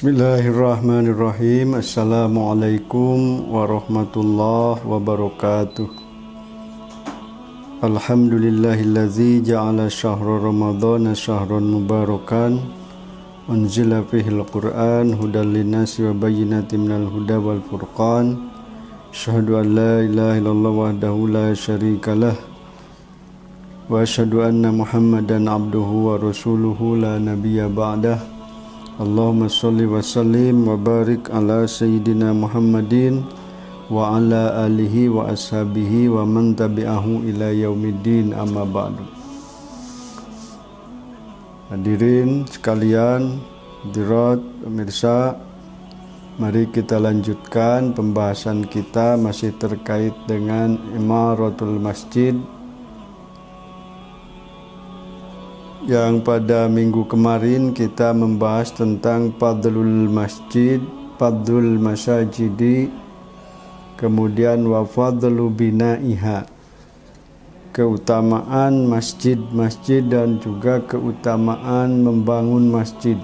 Bismillahirrahmanirrahim. Assalamualaikum warahmatullahi wabarakatuh. Alhamdulillahillazi ja'ala syahra ramadhana syahran mubarakan unzila fihil qur'an hudal linnasi wa bayyinatin minal huda wal furqan. Asyhadu an la ilaha illallah wahdahu la syarikalah wa asyhadu anna Muhammadan abduhu wa rasuluhu la nabiyya ba'dah. Allahumma sholli wa sallim wa barik ala sayyidina Muhammadin wa ala alihi wa ashabihi wa man tabi'ahu ila yaumiddin, amma ba'du. Hadirin sekalian, hadirat pemirsa, mari kita lanjutkan pembahasan kita masih terkait dengan imaratul masjid, yang pada minggu kemarin kita membahas tentang fadlul masjid, fadlul masajidi, kemudian wa fadlu binaiha, keutamaan masjid-masjid dan juga keutamaan membangun masjid.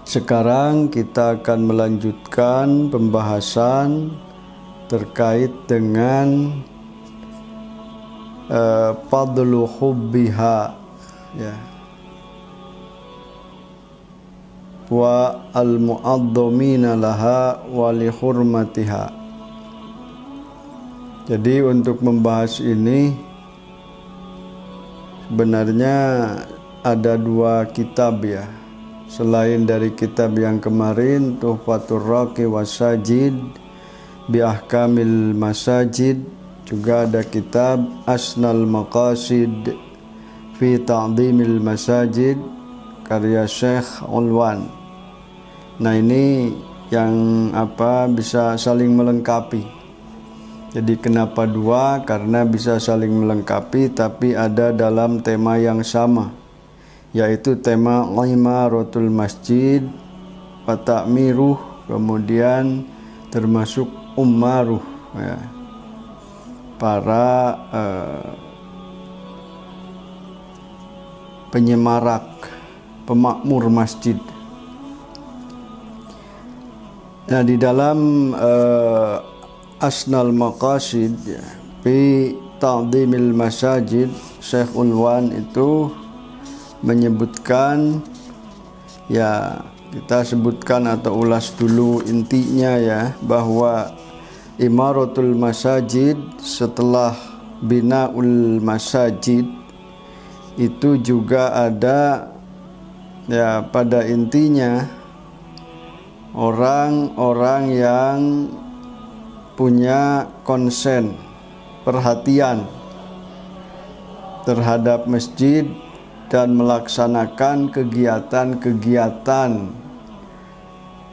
Sekarang kita akan melanjutkan pembahasan terkait dengan fadlu hubbiha, ya, wa al-mu'addamina laha wa li hurmatiha. Jadi untuk membahas ini sebenarnya ada dua kitab, ya, selain dari kitab yang kemarin Tuhfatur Raqi Wasajid bi Ahkamil Masajid, juga ada kitab Asnal Maqasid fi Ta'dhimil Masajid karya Syekh Ulwan. Nah, ini yang bisa saling melengkapi. Jadi kenapa dua? Karena bisa saling melengkapi tapi ada dalam tema yang sama, yaitu tema imaratul masjid wa ta'miruh, kemudian termasuk ummaruh, ya, para penyemarak, pemakmur masjid. Nah, di dalam Asnal Maqasid fi Ta'dhimil Masajid, Syekh Ulwan itu menyebutkan, ya, kita sebutkan atau ulas dulu intinya, ya, bahwa imaratul masajid setelah binaul masajid itu juga ada, ya, pada intinya orang-orang yang punya konsen, perhatian terhadap masjid dan melaksanakan kegiatan-kegiatan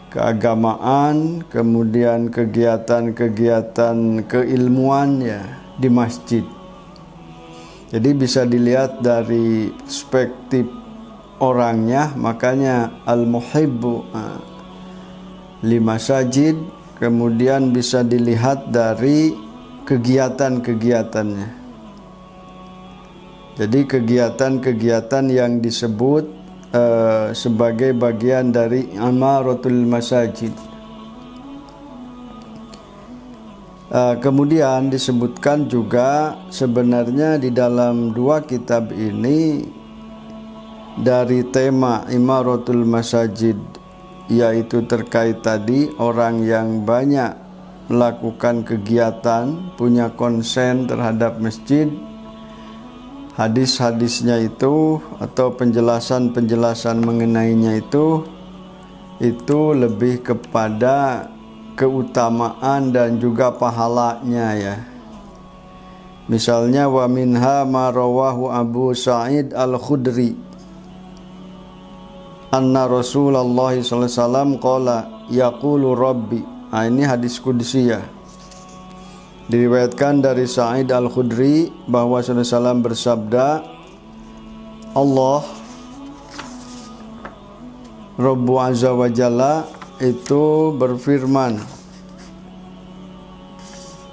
keagamaan, kemudian kegiatan-kegiatan keilmuan, ya, di masjid. Jadi bisa dilihat dari perspektif orangnya, makanya al-muhibbu li masajid, kemudian bisa dilihat dari kegiatan-kegiatannya. Jadi kegiatan-kegiatan yang disebut sebagai bagian dari imaratul masajid. Kemudian disebutkan juga sebenarnya di dalam dua kitab ini dari tema imaratul masajid, yaitu terkait tadi orang yang banyak melakukan kegiatan, punya konsen terhadap masjid. Hadis-hadisnya itu atau penjelasan-penjelasan mengenainya itu lebih kepada keutamaan dan juga pahalanya, ya. Misalnya wa minha ma rawahu Abu Sa'id Al-Khudri anna Rasulullah sallallahu alaihi wasallam qala yaqulu rabbi. Ini hadis qudsi, diriwayatkan dari Sa'id Al-Khudri bahwa Rasulullah SAW bersabda, Allah Rabbu Azza wa Jalla itu berfirman,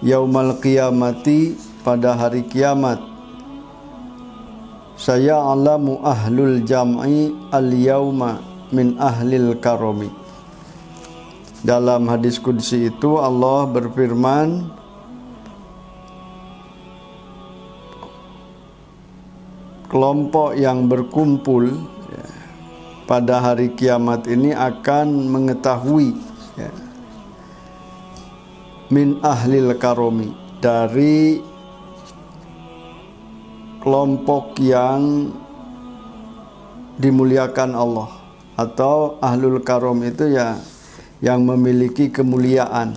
yaumal qiyamati, pada hari kiamat, saya alamu ahlul jam'i al-yauma min ahlil karomi. Dalam hadis qudsi itu Allah berfirman, kelompok yang berkumpul pada hari kiamat ini akan mengetahui min ahlil karomi, dari kelompok yang dimuliakan Allah, atau ahlul karom itu ya yang memiliki kemuliaan.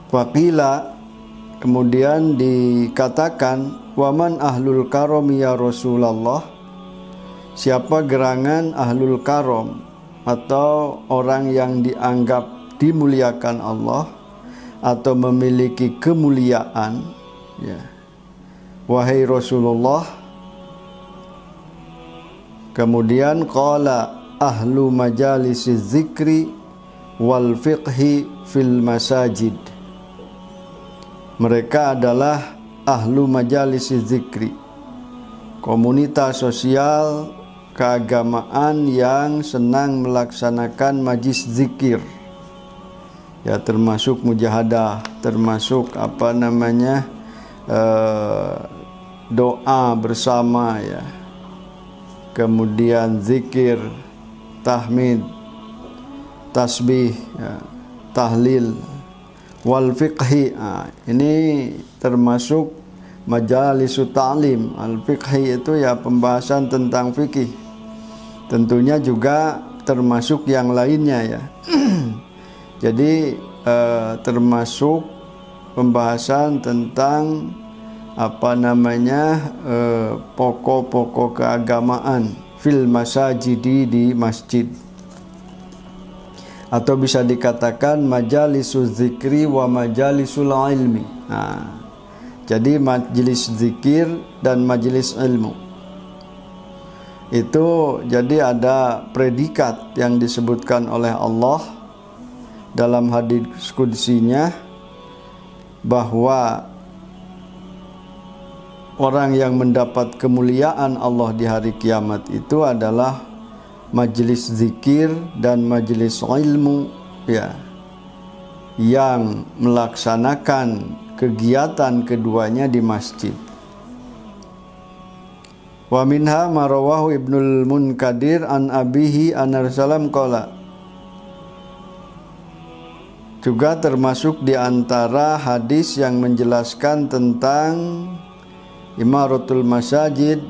Waqila, kemudian dikatakan, waman ahlul karom ya Rasulullah, siapa gerangan ahlul karom atau orang yang dianggap dimuliakan Allah atau memiliki kemuliaan, ya. Wahai Rasulullah, kemudian qala ahlu majalisi zikri wal fiqhi fil masajid. Mereka adalah ahlu majalisi zikri, komunitas sosial keagamaan yang senang melaksanakan majlis zikir, ya, termasuk mujahadah, termasuk doa bersama, ya, kemudian zikir, tahmid, tasbih, ya, tahlil, wal fiqhi. Ini termasuk majalisu ta'lim. Al fiqhi itu ya pembahasan tentang fikih. Tentunya juga termasuk yang lainnya, ya. Jadi termasuk pembahasan tentang pokok-pokok keagamaan fil masajidi, di masjid, atau bisa dikatakan majalisul zikri wa majalisul ilmi. Jadi majelis zikir dan majelis ilmu itu jadi ada predikat yang disebutkan oleh Allah dalam hadis qudsinya, bahwa orang yang mendapat kemuliaan Allah di hari kiamat itu adalah majelis zikir dan majelis ilmu, ya, yang melaksanakan kegiatan keduanya di masjid. Wa minha marawahu Ibnul Munkadir an abihi an Rasulullah qala. Juga termasuk di antara hadis yang menjelaskan tentang imaratul masajid,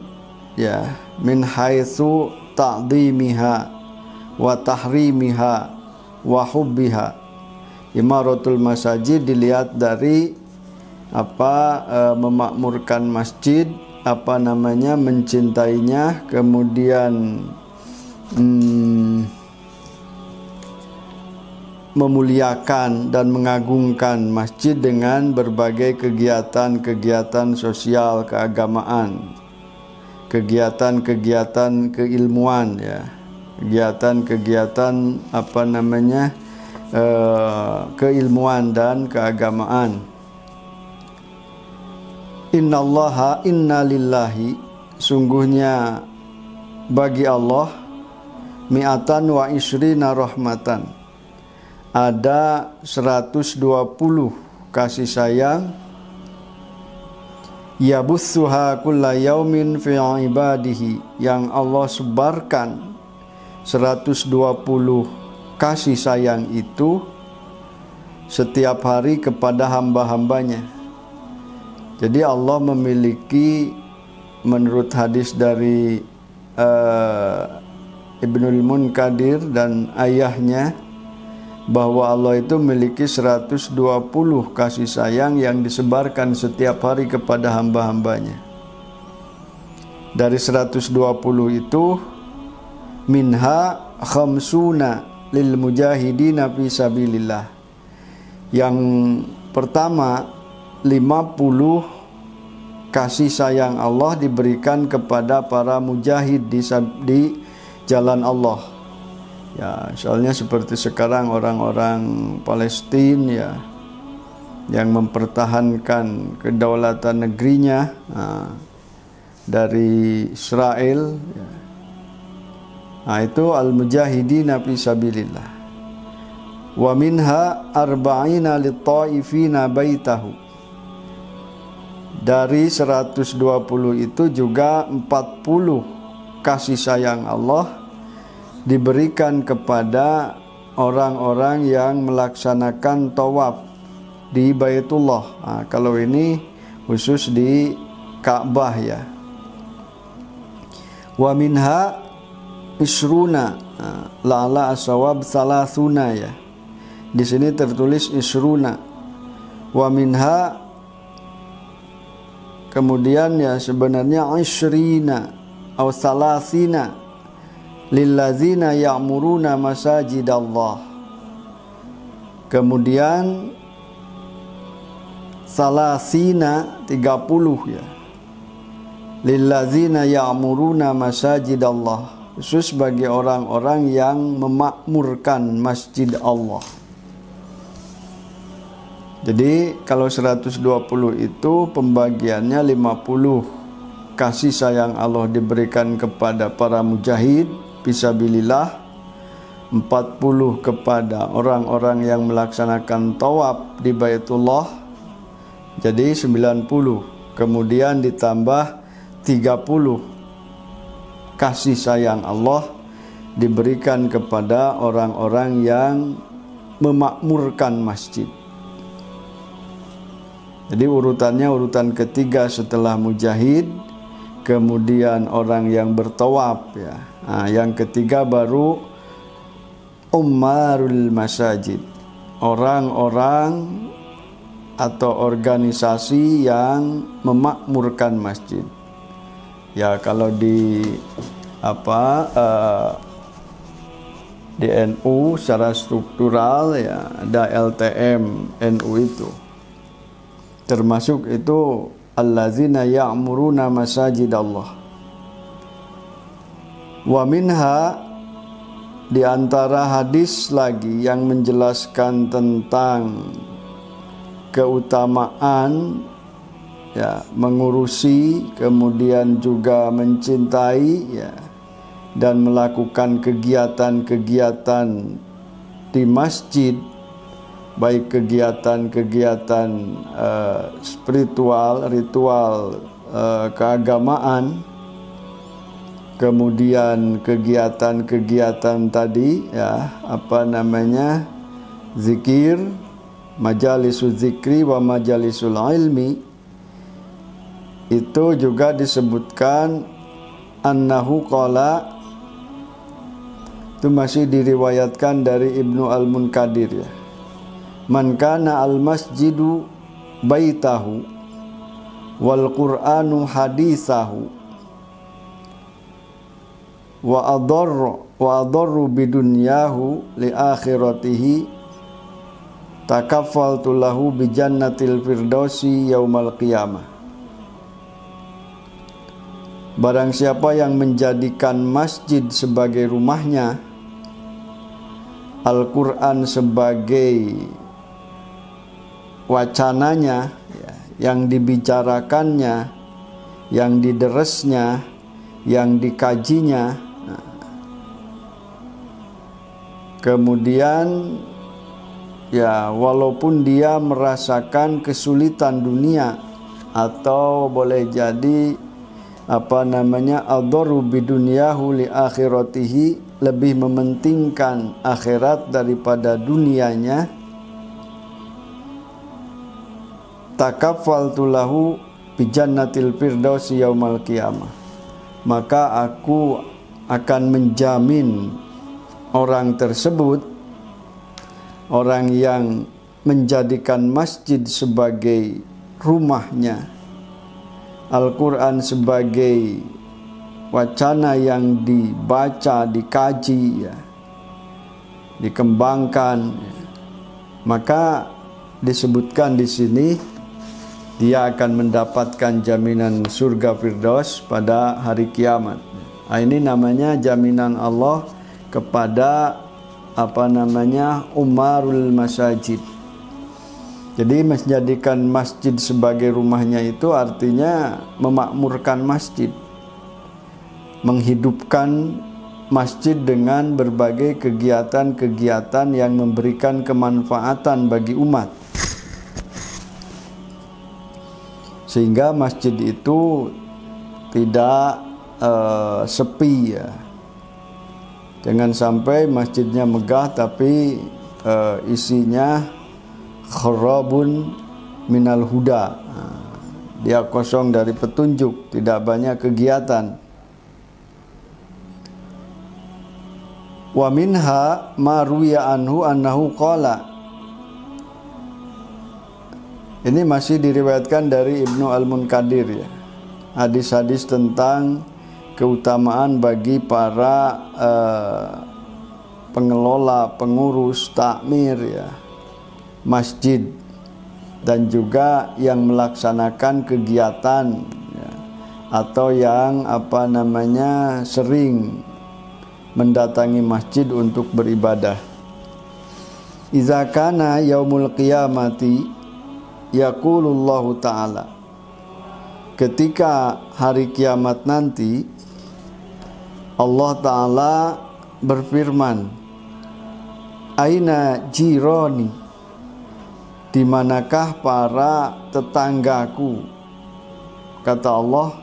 ya, min haitsu ta'dhimiha wa tahrimiha wa hubbiha. Imaratul masajid dilihat dari memakmurkan masjid, mencintainya, kemudian memuliakan dan mengagungkan masjid dengan berbagai kegiatan-kegiatan sosial keagamaan, kegiatan-kegiatan keilmuan, ya, kegiatan-kegiatan keilmuan dan keagamaan. Innallaha innalillahi, sungguhnya bagi Allah, mi'atan wa isrina rahmatan, ada 120 kasih sayang, yabussuha kulla yaumin fi ibadihi, yang Allah sebarkan 120 kasih sayang itu setiap hari kepada hamba-hambanya. Jadi Allah memiliki, menurut hadis dari Ibnul Munkadir dan ayahnya, bahwa Allah itu memiliki 120 kasih sayang yang disebarkan setiap hari kepada hamba-hambanya. Dari 120 itu, minha khamsuna lil mujahidina fi sabilillah. Yang pertama, 50 kasih sayang Allah diberikan kepada para mujahid di jalan Allah. Ya, soalnya seperti sekarang orang-orang Palestina, ya, yang mempertahankan kedaulatan negerinya dari Israel, ya, Nah, itu al-mujahidina fi sabilillah. Wa minha arba'ina lit-ta'ifina baitahu. Dari 120 itu juga 40 kasih sayang Allah diberikan kepada orang-orang yang melaksanakan tawaf di Baitullah. Nah, kalau ini khusus di Ka'bah ya. Wa minha isruna, la'ala asawab salasuna ya. Di sini tertulis isruna. Wa minha, kemudian ya sebenarnya isrina atau salasina lillazina ya'muruna masajidallah. Kemudian salasina 30 ya. Lillazina ya'muruna masajidallah, khusus bagi orang-orang yang memakmurkan masjid Allah. Jadi kalau 120 itu pembagiannya 50 kasih sayang Allah diberikan kepada para mujahid fisabilillah, 40 kepada orang-orang yang melaksanakan tawaf di Baitullah, jadi 90. Kemudian ditambah 30 kasih sayang Allah diberikan kepada orang-orang yang memakmurkan masjid. Jadi urutannya urutan ketiga setelah mujahid, kemudian orang yang bertawaf ya. Nah, yang ketiga baru ummarul masajid, orang-orang atau organisasi yang memakmurkan masjid. Ya kalau di di NU secara struktural ya ada LTM NU itu. Termasuk itu allazina ya'muruna masajidallah. Wa minha, di antara hadis lagi yang menjelaskan tentang keutamaan ya mengurusi, kemudian juga mencintai ya dan melakukan kegiatan-kegiatan di masjid, baik kegiatan-kegiatan spiritual, ritual keagamaan, kemudian kegiatan-kegiatan tadi ya zikir, majalisul zikri wa majalisul ilmi, itu juga disebutkan annahu qala, itu masih diriwayatkan dari Ibnu Al-Munkadir ya, man kana al-masjidu baitahu wal qur'anu hadithahu wa adarru bidunyahu li akhiratihi takaffaltu lahu bi jannatil firdausi yaumal qiyamah. Barang siapa yang menjadikan masjid sebagai rumahnya, Al-Quran sebagai wacananya ya, yang dibicarakannya, yang dideresnya, yang dikajinya, kemudian ya walaupun dia merasakan kesulitan dunia, atau boleh jadi adharu bidunyahu li akhiratihi, lebih mementingkan akhirat daripada dunianya, takaffaltu lahu bi jannatil firdausi yaumal qiyamah, maka aku akan menjamin orang tersebut, orang yang menjadikan masjid sebagai rumahnya, Al-Quran sebagai wacana yang dibaca, dikaji ya, dikembangkan ya, maka disebutkan di sini dia akan mendapatkan jaminan surga Firdaus pada hari kiamat. Nah, ini namanya jaminan Allah kepada umarul masajid. Jadi menjadikan masjid sebagai rumahnya itu artinya memakmurkan masjid, menghidupkan masjid dengan berbagai kegiatan-kegiatan yang memberikan kemanfaatan bagi umat, sehingga masjid itu tidak sepi ya. Jangan sampai masjidnya megah tapi isinya kharabun minal huda, dia kosong dari petunjuk, tidak banyak kegiatan. Wa minha ma ruwiya anhu annahu qala, ini masih diriwayatkan dari Ibnu Al-Munkadir ya, hadis-hadis tentang keutamaan bagi para pengelola, pengurus, takmir ya, masjid, dan juga yang melaksanakan kegiatan ya, atau yang sering mendatangi masjid untuk beribadah. Iza kana yaumul qiyamati yaqulullahu ta'ala, ketika hari kiamat nanti Allah Ta'ala berfirman, aina jironi, di manakah para tetanggaku? Kata Allah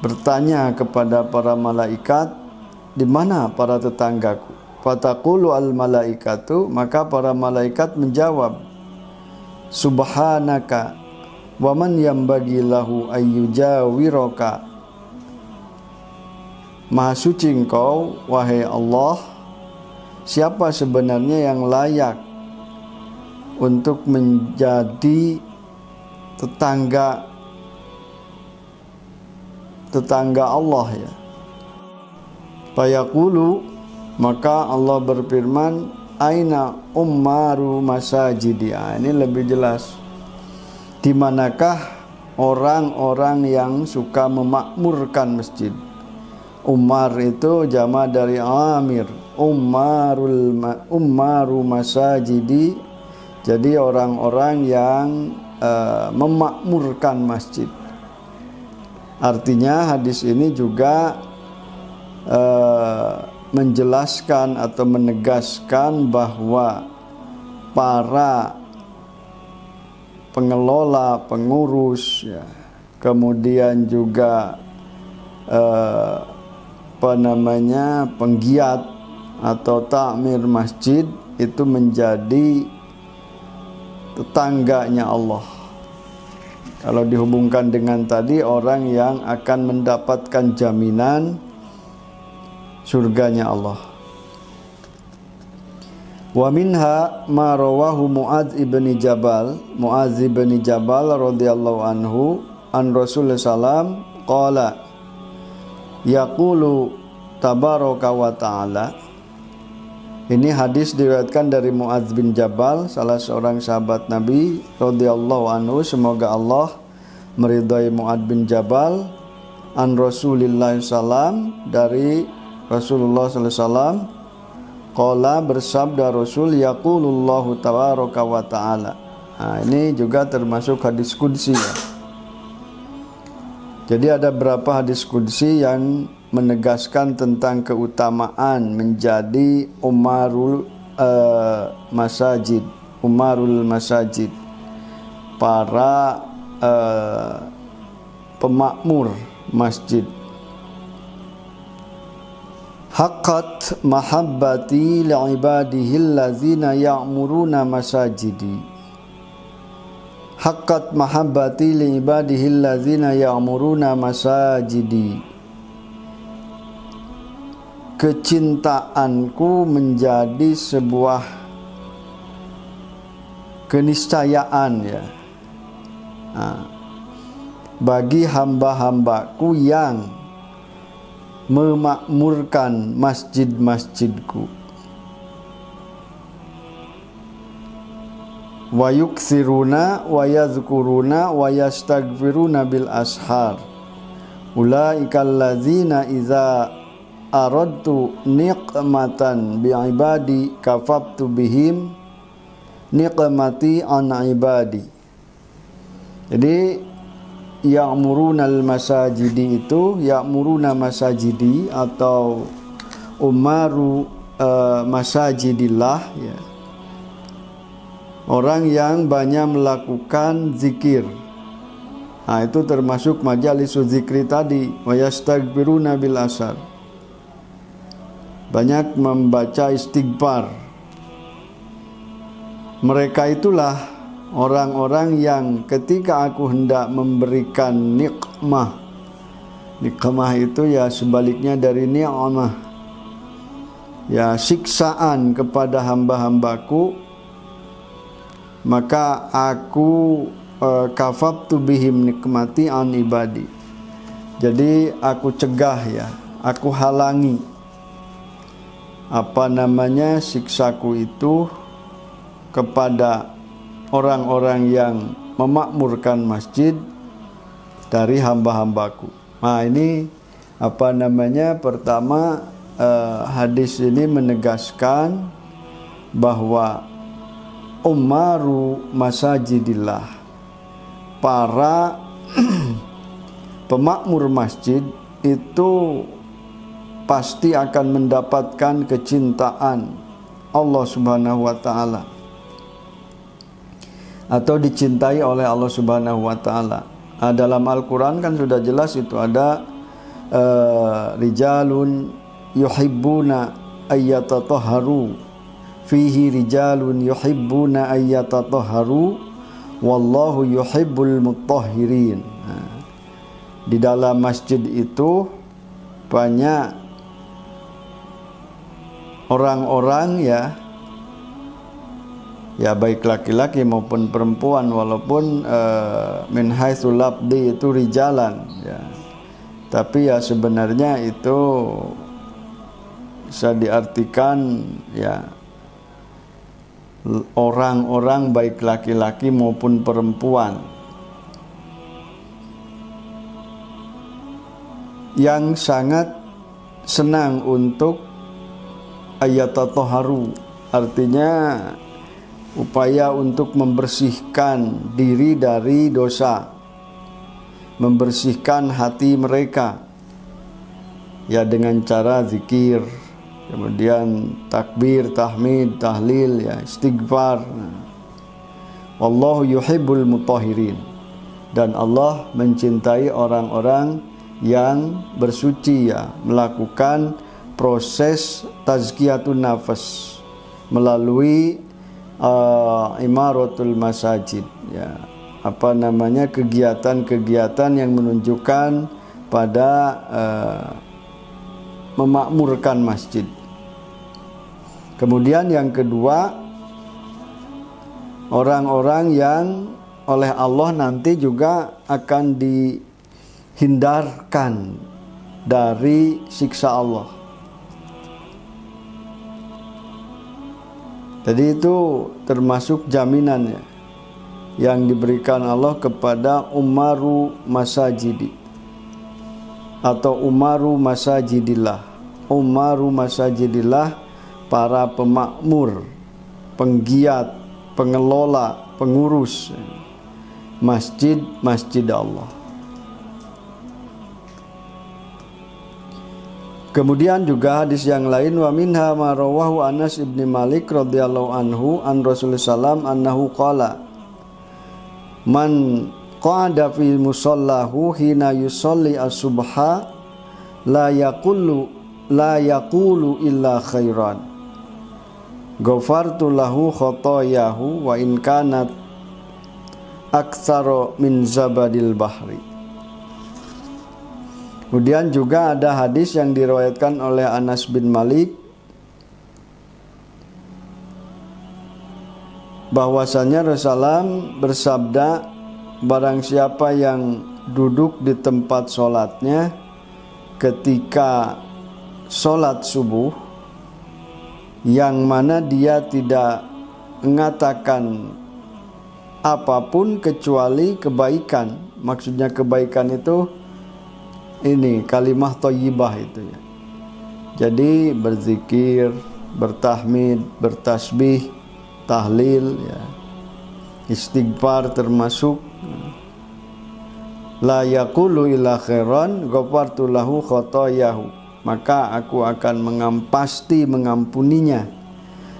bertanya kepada para malaikat, di mana para tetanggaku? Fataqulu al malaikatu, maka para malaikat menjawab, subhanaka wa man yambagi lahu ayyujawiraka, maha suci engkau wahai Allah, siapa sebenarnya yang layak untuk menjadi tetangga Allah ya. Fayaqulu, maka Allah berfirman, aina ummaru masajidi. Ini lebih jelas, di manakah orang-orang yang suka memakmurkan masjid. Ummar itu jama dari amir, ummaru masajidi, jadi orang-orang yang memakmurkan masjid. Artinya hadis ini juga menjelaskan atau menegaskan bahwa para pengelola, pengurus ya, kemudian juga penggiat atau takmir masjid itu menjadi tetangganya Allah. Kalau dihubungkan dengan tadi, orang yang akan mendapatkan jaminan surganya Allah. Wa minha ma rawahu Muadz ibn Jabal, Muadz ibn Jabal radhiyallahu anhu an Rasulullah sallam qala yaqulu tabaraka wa ta'ala. Ini hadis diriwayatkan dari Muadz bin Jabal, salah seorang sahabat Nabi radhiyallahu anhu, semoga Allah meridhai Muadz bin Jabal, an Rasulillah sallam, dari Rasulullah sallallahu alaihi wasallam, qala, bersabda Rasul, yaqulullahu tabaraka wa ta'ala. Nah, ini juga termasuk hadis qudsi ya. Jadi ada beberapa hadis qudsi yang menegaskan tentang keutamaan menjadi umarul masajid, para pemakmur masjid. Haqqat mahabbati li'ibadihi allazina ya'muruna masajidi. Haqqat mahabbati li'ibadihi allazina ya'muruna masajidi. Kecintaanku menjadi sebuah keniscayaan ya, bagi hamba-hambaku yang memakmurkan masjid-masjidku. Wa yukthiruna wa yadhkuruna wa yastaghfiruna bil ashar. Ulaikal ladzina idza aradtu niqmatan bi ibadi kafaftu bihim niqmati an ibadi. Jadi ya'murunal masajidi itu ya'muruna masajidi atau umaru masajidillah ya. Orang yang banyak melakukan zikir. Nah, itu termasuk majalisul zikri tadi. Wa yastaghfiruna bil asar. Banyak membaca istighfar. Mereka itulah orang-orang yang ketika aku hendak memberikan nikmah. Nikmah itu ya sebaliknya dari ni'mah. Ya siksaan kepada hamba-hambaku, maka aku kafabtu bihim nikmati an ibadi. Jadi aku cegah ya, aku halangi siksaku itu kepada orang-orang yang memakmurkan masjid dari hamba-hambaku. Nah, ini pertama hadis ini menegaskan bahwa umaru masajidillah, para pemakmur masjid itu pasti akan mendapatkan kecintaan Allah Subhanahu wa taala atau dicintai oleh Allah Subhanahu wa taala. Nah, dalam Al-Qur'an kan sudah jelas itu ada rijalun yuhibbuna ayyatatahharu, fihi rijalun yuhibbuna ayyatatahharu wallahu yuhibbul mutahhirin. Nah, di dalam masjid itu banyak orang-orang ya baik laki-laki maupun perempuan, walaupun min haitsul labdi itu rijalan ya. Tapi ya sebenarnya itu bisa diartikan ya orang-orang baik laki-laki maupun perempuan yang sangat senang untuk ayyatatahharu, artinya upaya untuk membersihkan diri dari dosa, membersihkan hati mereka ya dengan cara zikir, kemudian takbir, tahmid, tahlil ya, istighfar. Wallahu yuhibbul mutahhirin, dan Allah mencintai orang-orang yang bersuci ya, melakukan proses tazkiyatun nafas melalui imaratul masajid ya, kegiatan-kegiatan yang menunjukkan pada memakmurkan masjid. Kemudian yang kedua, orang-orang yang oleh Allah nanti juga akan dihindarkan dari siksa Allah. Jadi itu termasuk jaminannya yang diberikan Allah kepada umaru masajidi atau umaru masajidillah. Umaru masajidillah, para pemakmur, penggiat, pengelola, pengurus masjid-masjid Allah. Kemudian juga hadis yang lain, wa minha ma rawahu Anas ibn Malik radhiyallahu anhu an Rasulullah sallam annahu qala man qa'ada fi musallahu hina yusalli as-subha la yaqulu illa khairan ghafartu lahu khotoyahu wa in kanat aktsara min zabadil bahri. Kemudian juga ada hadis yang diriwayatkan oleh Anas bin Malik bahwasanya Rasulullah bersabda, barang siapa yang duduk di tempat sholatnya ketika sholat subuh, yang mana dia tidak mengatakan apapun kecuali kebaikan. Maksudnya kebaikan itu ini kalimah thayyibah itu ya. Jadi berzikir, bertahmid, bertasbih, tahlil ya, istighfar termasuk. la yaqulu illa khairan ghafartu lahu khotoyahu, maka aku akan pasti mengampuninya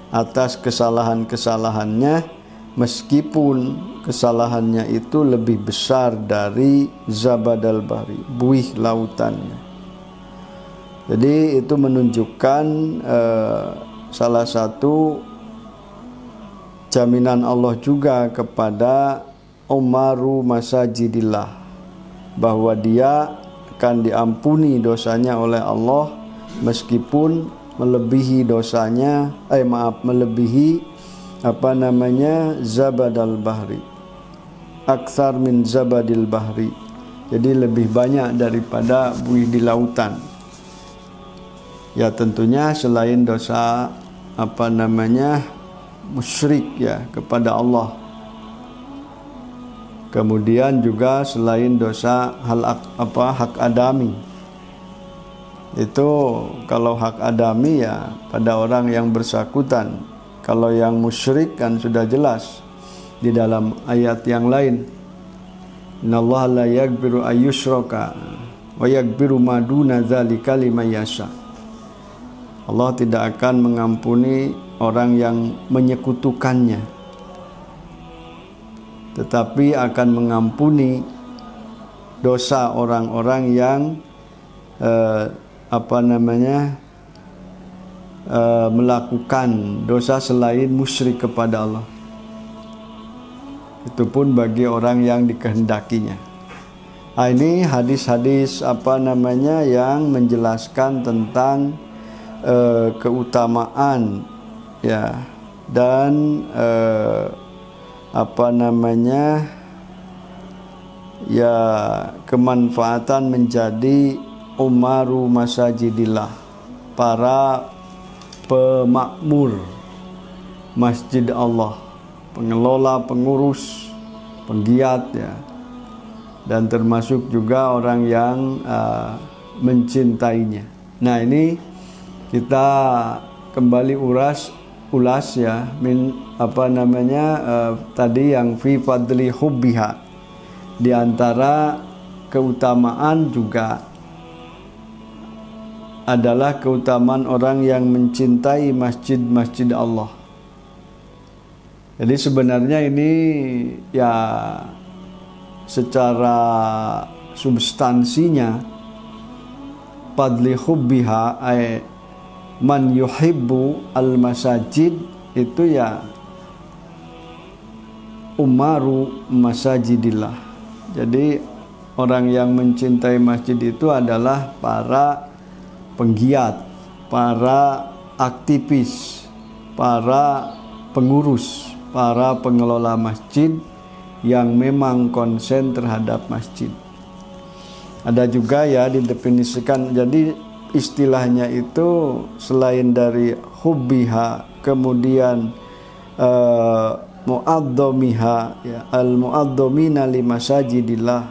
atas kesalahan-kesalahannya, meskipun kesalahannya itu lebih besar dari zabadal bahri, buih lautannya. Jadi itu menunjukkan salah satu jaminan Allah juga kepada umaru masajidillah, bahwa dia akan diampuni dosanya oleh Allah meskipun melebihi dosanya, melebihi zabadal bahri, aksar min zabadil bahri, jadi lebih banyak daripada buih di lautan. Ya tentunya selain dosa musyrik ya kepada Allah. Kemudian juga selain dosa hak adami. Itu kalau hak adami ya pada orang yang bersangkutan. Kalau yang musyrik kan sudah jelas di dalam ayat yang lain. Innallaha la yaghfiru ayyushraka wa yaghfiru ma duna dzalika liman yasha. Allah tidak akan mengampuni orang yang menyekutukannya, tetapi akan mengampuni dosa orang-orang yang melakukan dosa selain musyrik kepada Allah. Itu pun bagi orang yang dikehendakinya. Ini hadis-hadis yang menjelaskan tentang keutamaan ya dan kemanfaatan menjadi umaru masajidillah, para pemakmur masjid Allah, pengelola, pengurus, penggiat ya, dan termasuk juga orang yang mencintainya. Nah ini kita kembali ulas ya tadi yang fi fadli hubbiha, di antara keutamaan juga adalah keutamaan orang yang mencintai masjid-masjid Allah. Jadi sebenarnya ini ya secara substansinya fadli hubbiha man yuhibbu al-masajid itu ya umaru masajidillah. Jadi orang yang mencintai masjid itu adalah para penggiat, para aktivis, para pengurus, para pengelola masjid yang memang konsen terhadap masjid. Ada juga ya didefinisikan, jadi istilahnya itu selain dari hubbiha, kemudian mu'addomiha ya, al-mu'addomina li masajidillah,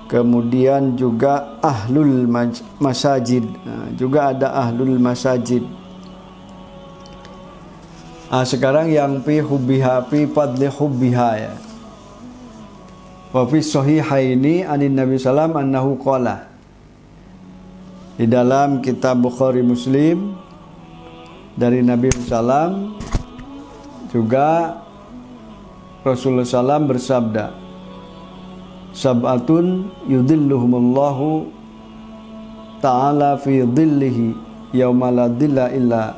kemudian juga ahlul masajid. Nah, juga ada ahlul masajid. Sekarang yang fi hubbiha, fi fadli hubbiha ya. Wa fi sahihaini anin Nabi sallam annahu qala. Di dalam kitab Bukhari Muslim dari Nabi sallam juga Rasulullah sallam bersabda, sab'atun yudhilluhumullahu ta'ala fi dhillihi yauma la dhilla illa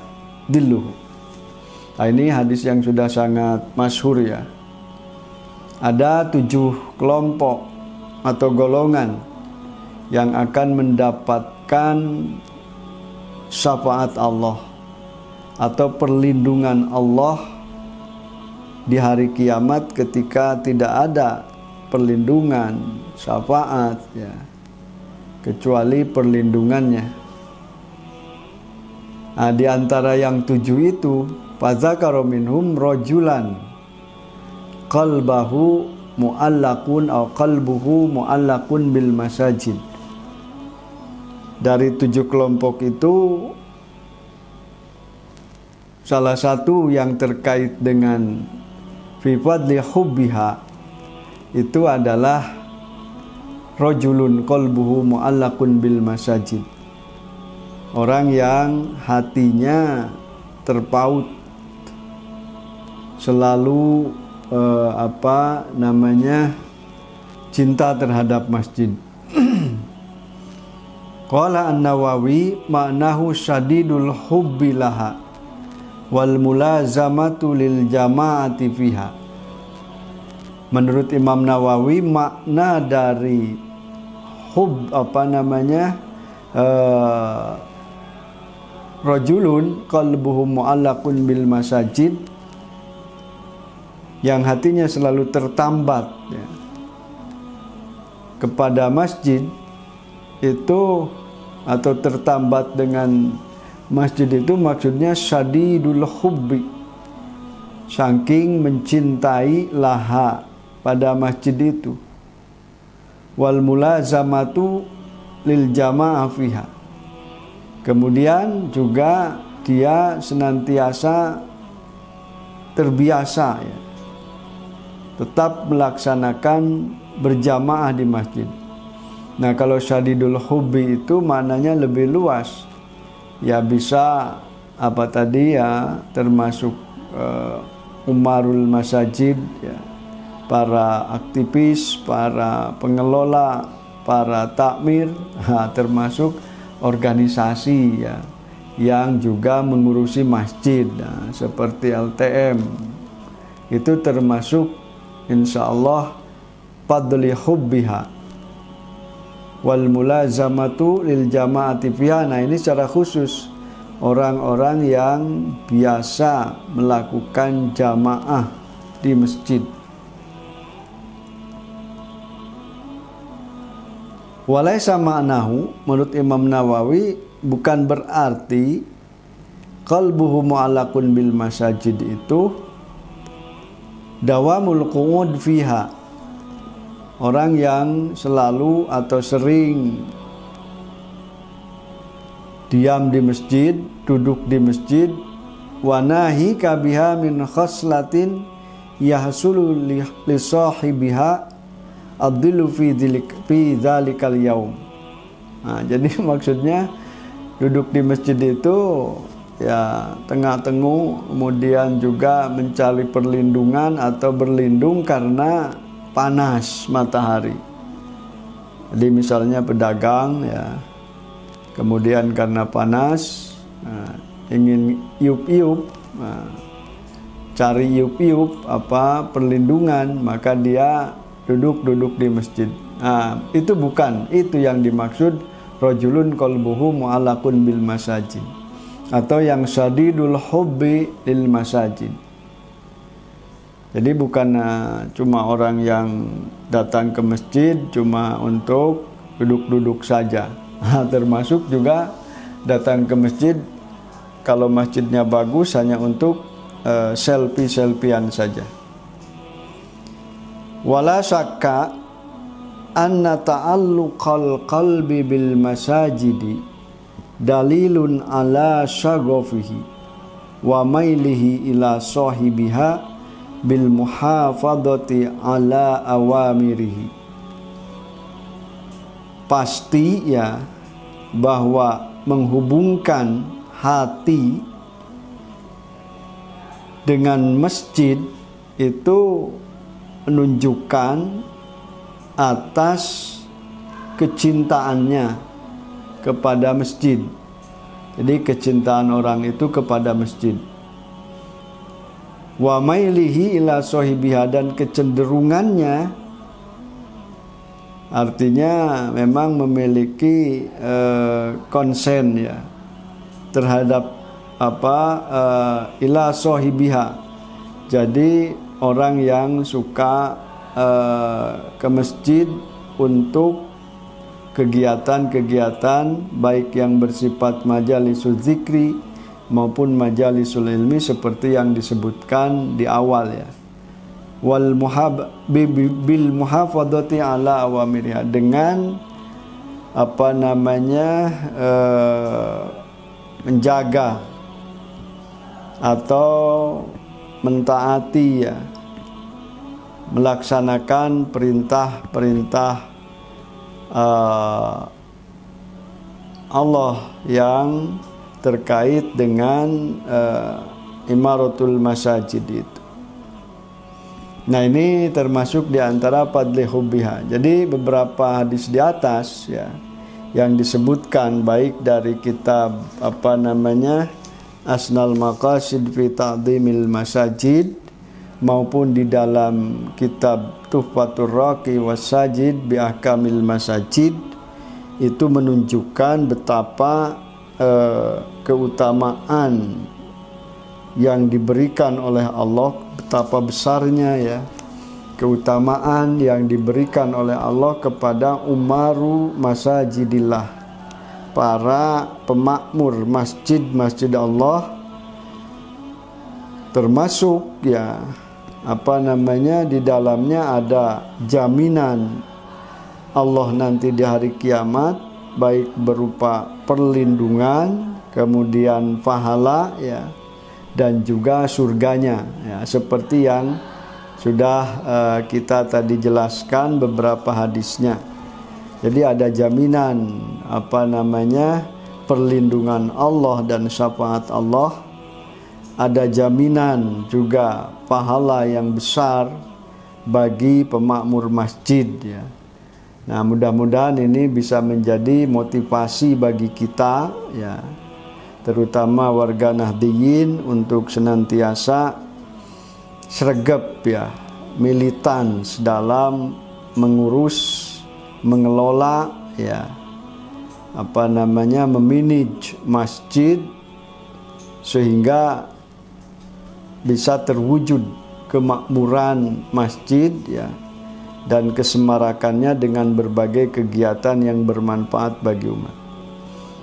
dhilluhu. Nah, ini hadis yang sudah sangat masyhur ya. Ada 7 kelompok atau golongan yang akan mendapatkan syafaat Allah atau perlindungan Allah di hari kiamat, ketika tidak ada perlindungan, syafaat ya, kecuali perlindungannya. Nah, di antara yang 7 itu, fadzakara minhum rajulan qalbahu mu'allaqun atau qalbuhu mu'allaqun bil masajid. Dari 7 kelompok itu, salah satu yang terkait dengan fi fadli hubbiha itu adalah rajulun qalbuhu mu'allaqun bil masajid. Orang yang hatinya terpaut selalu cinta terhadap masjid. Qala An-Nawawi ma'nahu syadidul hubbi laha wal mulazamatu lil jama'ati fiha. Menurut Imam Nawawi, makna dari rajulun qalbuhu mu'allaqun bil masajid, yang hatinya selalu tertambat ya, kepada masjid itu, atau tertambat dengan masjid itu, maksudnya syadidul hubbi, saking mencintai laha pada masjid itu, wal mulazamatu lil jamaah fiha, kemudian juga dia senantiasa terbiasa ya, tetap melaksanakan berjamaah di masjid. Nah, kalau syadidul hubbi itu maknanya lebih luas ya, bisa termasuk umarul masajid ya, para aktivis, para pengelola, para takmir, termasuk organisasi ya yang juga mengurusi masjid seperti LTM, itu termasuk insyaallah fadli hubbiha wal mulazamatu lil jama'ati fiha. Nah, ini secara khusus orang-orang yang biasa melakukan jamaah di masjid. Walaysa ma'nahu, menurut Imam Nawawi, bukan berarti qalbuhu mu'allaqun bil masajid itu dawamul qu'ud fiha, orang yang selalu atau sering diam di masjid, duduk di masjid, wa nahika biha min khaslatin yahsulu li sahibiha adillu fi dzalikal yaum. Nah, jadi maksudnya duduk di masjid itu ya tengah-tengah, kemudian juga mencari perlindungan atau berlindung karena panas matahari. Jadi misalnya pedagang ya, kemudian karena panas ingin iup-iup, cari iup-iup perlindungan, maka dia duduk di masjid. Nah, itu bukan itu yang dimaksud rajulun qalbuhu mu'allaqun bil masajid, atau yang syadidul hubbi lil masajid. Jadi bukan cuma orang yang datang ke masjid cuma untuk duduk-duduk saja. Termasuk juga datang ke masjid kalau masjidnya bagus hanya untuk selfie-selfian saja. Wala syakka anna ta'alluqal qalbi bil masajidi dalilun ala syaghafihi wa mailihi ila sahibiha bil muhafadati ala awamirihi. Pasti ya bahwa menghubungkan hati dengan masjid itu menunjukkan atas kecintaannya kepada masjid. Jadi kecintaan orang itu kepada masjid. Wa mailihi ila sahibiha, dan kecenderungannya, artinya memang memiliki konsen ya terhadap ila sahibiha. Jadi orang yang suka ke masjid untuk kegiatan-kegiatan baik yang bersifat majalisul zikri maupun majalisul ilmi seperti yang disebutkan di awal ya. Wal bil muhafadati ala awamiriha, dengan menjaga atau mentaati ya, melaksanakan perintah-perintah Allah yang terkait dengan imaratul masajid itu. Nah, ini termasuk di antara fadli hubbiha. Jadi beberapa hadis di atas ya yang disebutkan baik dari kitab Asnal Maqasid fi Ta'dhimil Masajid maupun di dalam kitab Tuhfatur Raqi Wassajid bi Ahkamil Masajid, itu menunjukkan betapa keutamaan yang diberikan oleh Allah, betapa besarnya ya keutamaan yang diberikan oleh Allah kepada umaru masajidillah, para pemakmur masjid-masjid Allah, termasuk ya di dalamnya ada jaminan Allah nanti di hari kiamat, baik berupa perlindungan, kemudian pahala ya, dan juga surganya ya, seperti yang sudah kita tadi jelaskan beberapa hadisnya. Jadi ada jaminan perlindungan Allah dan syafaat Allah, ada jaminan juga pahala yang besar bagi pemakmur masjid ya. Nah, mudah-mudahan ini bisa menjadi motivasi bagi kita ya, terutama warga Nahdliyin, untuk senantiasa sregep ya, militan dalam mengurus, mengelola ya, memanage masjid sehingga bisa terwujud kemakmuran masjid ya, dan kesemarakannya dengan berbagai kegiatan yang bermanfaat bagi umat.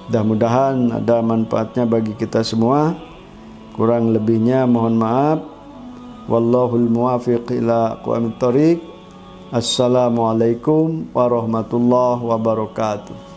Mudah-mudahan ada manfaatnya bagi kita semua. Kurang lebihnya mohon maaf. Wallahul muwafiq ila aqwamit thoriq. Assalamualaikum warahmatullahi wabarakatuh.